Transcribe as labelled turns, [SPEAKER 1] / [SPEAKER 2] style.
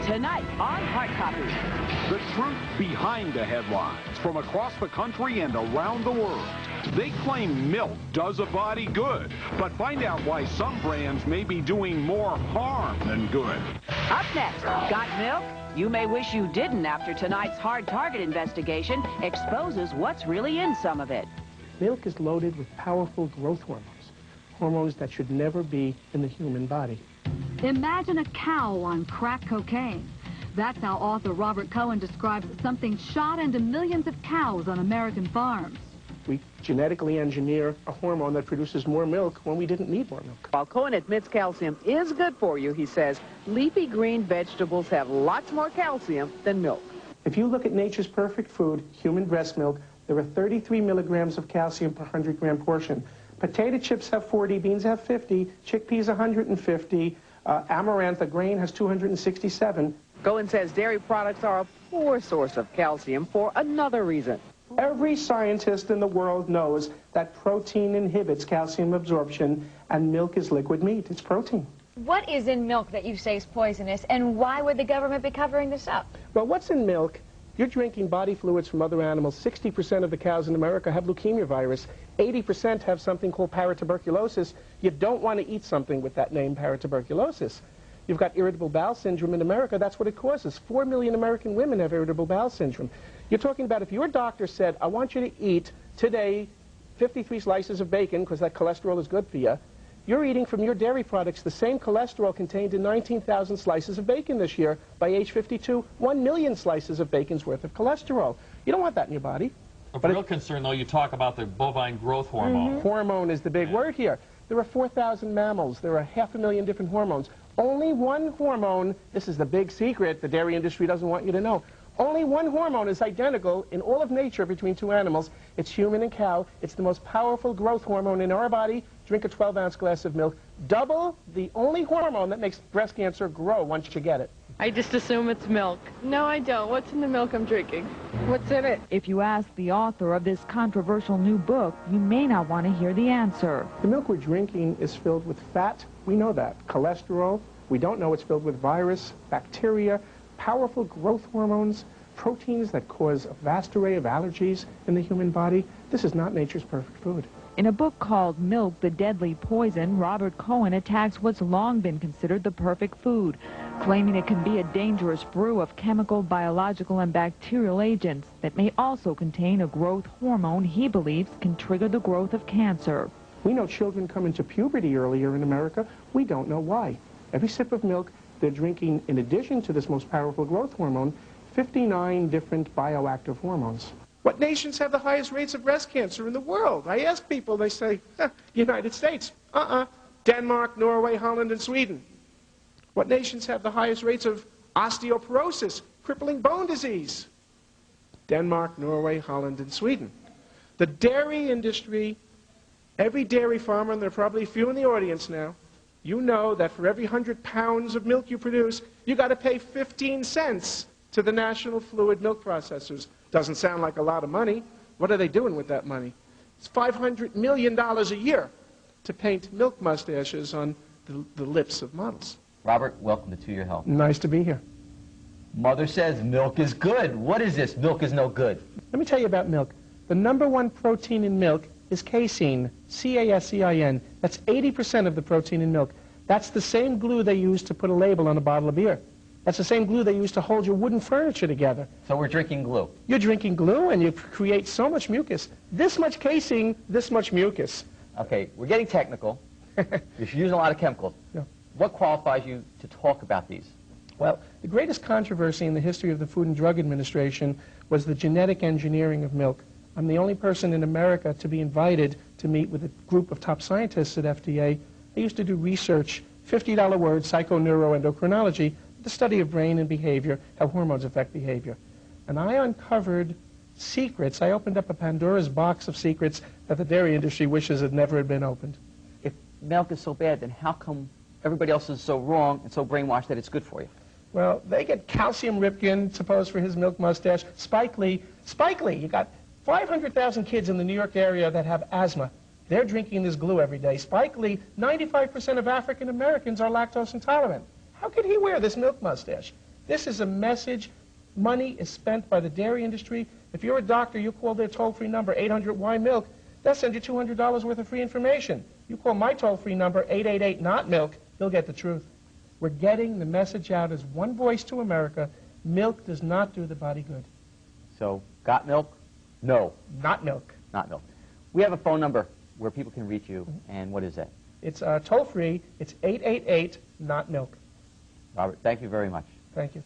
[SPEAKER 1] Tonight on Hard Copy.
[SPEAKER 2] The truth behind the headlines from across the country and around the world. They claim milk does a body good, but find out why some brands may be doing more harm than good.
[SPEAKER 1] Up next, got milk? You may wish you didn't after tonight's Hard Target investigation exposes what's really in some of it.
[SPEAKER 3] Milk is loaded with powerful growth hormones, hormones that should never be in the human body.
[SPEAKER 4] Imagine a cow on crack cocaine. That's how author Robert Cohen describes something shot into millions of cows on American farms.
[SPEAKER 3] We genetically engineer a hormone that produces more milk when we didn't need more milk.
[SPEAKER 5] While Cohen admits calcium is good for you, he says leafy green vegetables have lots more calcium than milk.
[SPEAKER 3] If you look at nature's perfect food, human breast milk, there are 33 milligrams of calcium per 100-gram portion. Potato chips have 40, beans have 50, chickpeas 150, amaranth, a grain, has 267.
[SPEAKER 5] Cohen says dairy products are a poor source of calcium for another reason.
[SPEAKER 3] Every scientist in the world knows that protein inhibits calcium absorption, and milk is liquid meat. It's protein.
[SPEAKER 6] What is in milk that you say is poisonous, and why would the government be covering this up?
[SPEAKER 3] Well, what's in milk? You're drinking body fluids from other animals. 60% of the cows in America have leukemia virus. 80% have something called paratuberculosis. You don't want to eat something with that name, paratuberculosis. You've got irritable bowel syndrome in America. That's what it causes. 4 million American women have irritable bowel syndrome. You're talking about if your doctor said, I want you to eat today 53 slices of bacon because that cholesterol is good for you, you're eating from your dairy products the same cholesterol contained in 19,000 slices of bacon this year. By age 52, 1 million slices of bacon's worth of cholesterol. You don't want that in your body.
[SPEAKER 7] Of real concern, though, you talk about the bovine growth hormone.
[SPEAKER 3] Hormone is the big word here. There are 4,000 mammals. There are 500,000 different hormones. Only one hormone, this is the big secret the dairy industry doesn't want you to know, only one hormone is identical in all of nature between two animals. It's human and cow. It's the most powerful growth hormone in our body. Drink a 12-ounce glass of milk. Double the only hormone that makes breast cancer grow once you get it.
[SPEAKER 8] I just assume it's milk. No, I don't. What's in the milk I'm drinking?
[SPEAKER 5] What's in it?
[SPEAKER 4] If you ask the author of this controversial new book, you may not want to hear the answer.
[SPEAKER 3] The milk we're drinking is filled with fat. We know that. Cholesterol. We don't know it's filled with virus, bacteria, powerful growth hormones, proteins that cause a vast array of allergies in the human body. This is not nature's perfect food.
[SPEAKER 4] In a book called Milk, the Deadly Poison, Robert Cohen attacks what's long been considered the perfect food, claiming it can be a dangerous brew of chemical, biological, and bacterial agents that may also contain a growth hormone he believes can trigger the growth of cancer.
[SPEAKER 3] We know children come into puberty earlier in America. We don't know why. Every sip of milk, they're drinking, in addition to this most powerful growth hormone, 59 different bioactive hormones. What nations have the highest rates of breast cancer in the world? I ask people, they say, United States. Denmark, Norway, Holland, and Sweden. What nations have the highest rates of osteoporosis, crippling bone disease? Denmark, Norway, Holland, and Sweden. The dairy industry, every dairy farmer, and there are probably a few in the audience now, you know that for every 100 pounds of milk you produce, you got to pay 15 cents to the national fluid milk processors. Doesn't sound like a lot of money. What are they doing with that money? It's $500 million a year to paint milk mustaches on the lips of models.
[SPEAKER 9] Robert, welcome to Your Health.
[SPEAKER 3] Nice to be here.
[SPEAKER 9] Mother says milk is good. What is this? Milk is no good.
[SPEAKER 3] Let me tell you about milk. The #1 protein in milk is casein, C-A-S-E-I-N. That's 80% of the protein in milk. That's the same glue they use to put a label on a bottle of beer. That's the same glue they use to hold your wooden furniture together.
[SPEAKER 9] So we're drinking glue.
[SPEAKER 3] You're drinking glue, and you create so much mucus. This much casein, this much mucus.
[SPEAKER 9] Okay, we're getting technical. You're using a lot of chemicals.
[SPEAKER 3] Yeah.
[SPEAKER 9] What qualifies you to talk about these?
[SPEAKER 3] Well, the greatest controversy in the history of the Food and Drug Administration was the genetic engineering of milk. I'm the only person in America to be invited to meet with a group of top scientists at FDA. I used to do research, $50 word, psychoneuroendocrinology, the study of brain and behavior, how hormones affect behavior. And I uncovered secrets. I opened up a Pandora's box of secrets that the dairy industry wishes had never been opened.
[SPEAKER 9] If milk is so bad, then how come everybody else is so wrong and so brainwashed that it's good for you?
[SPEAKER 3] Well, they get Calcium Ripken, suppose, for his milk mustache. Spike Lee, you got 500,000 kids in the New York area that have asthma. They're drinking this glue every day. Spike Lee, 95% of African Americans are lactose intolerant. How could he wear this milk mustache? This is a message. Money is spent by the dairy industry. If you're a doctor, you call their toll-free number, 800-WHY-MILK. They'll send you $200 worth of free information. You call my toll-free number, 888-NOT-MILK, you'll get the truth. We're getting the message out as one voice to America. Milk does not do the body good.
[SPEAKER 9] So, got milk? No.
[SPEAKER 3] Not milk.
[SPEAKER 9] Not milk. We have a phone number where people can reach you, and what is that?
[SPEAKER 3] It's toll-free. It's 888-NOT-MILK.
[SPEAKER 9] Robert, thank you very much.
[SPEAKER 3] Thank you.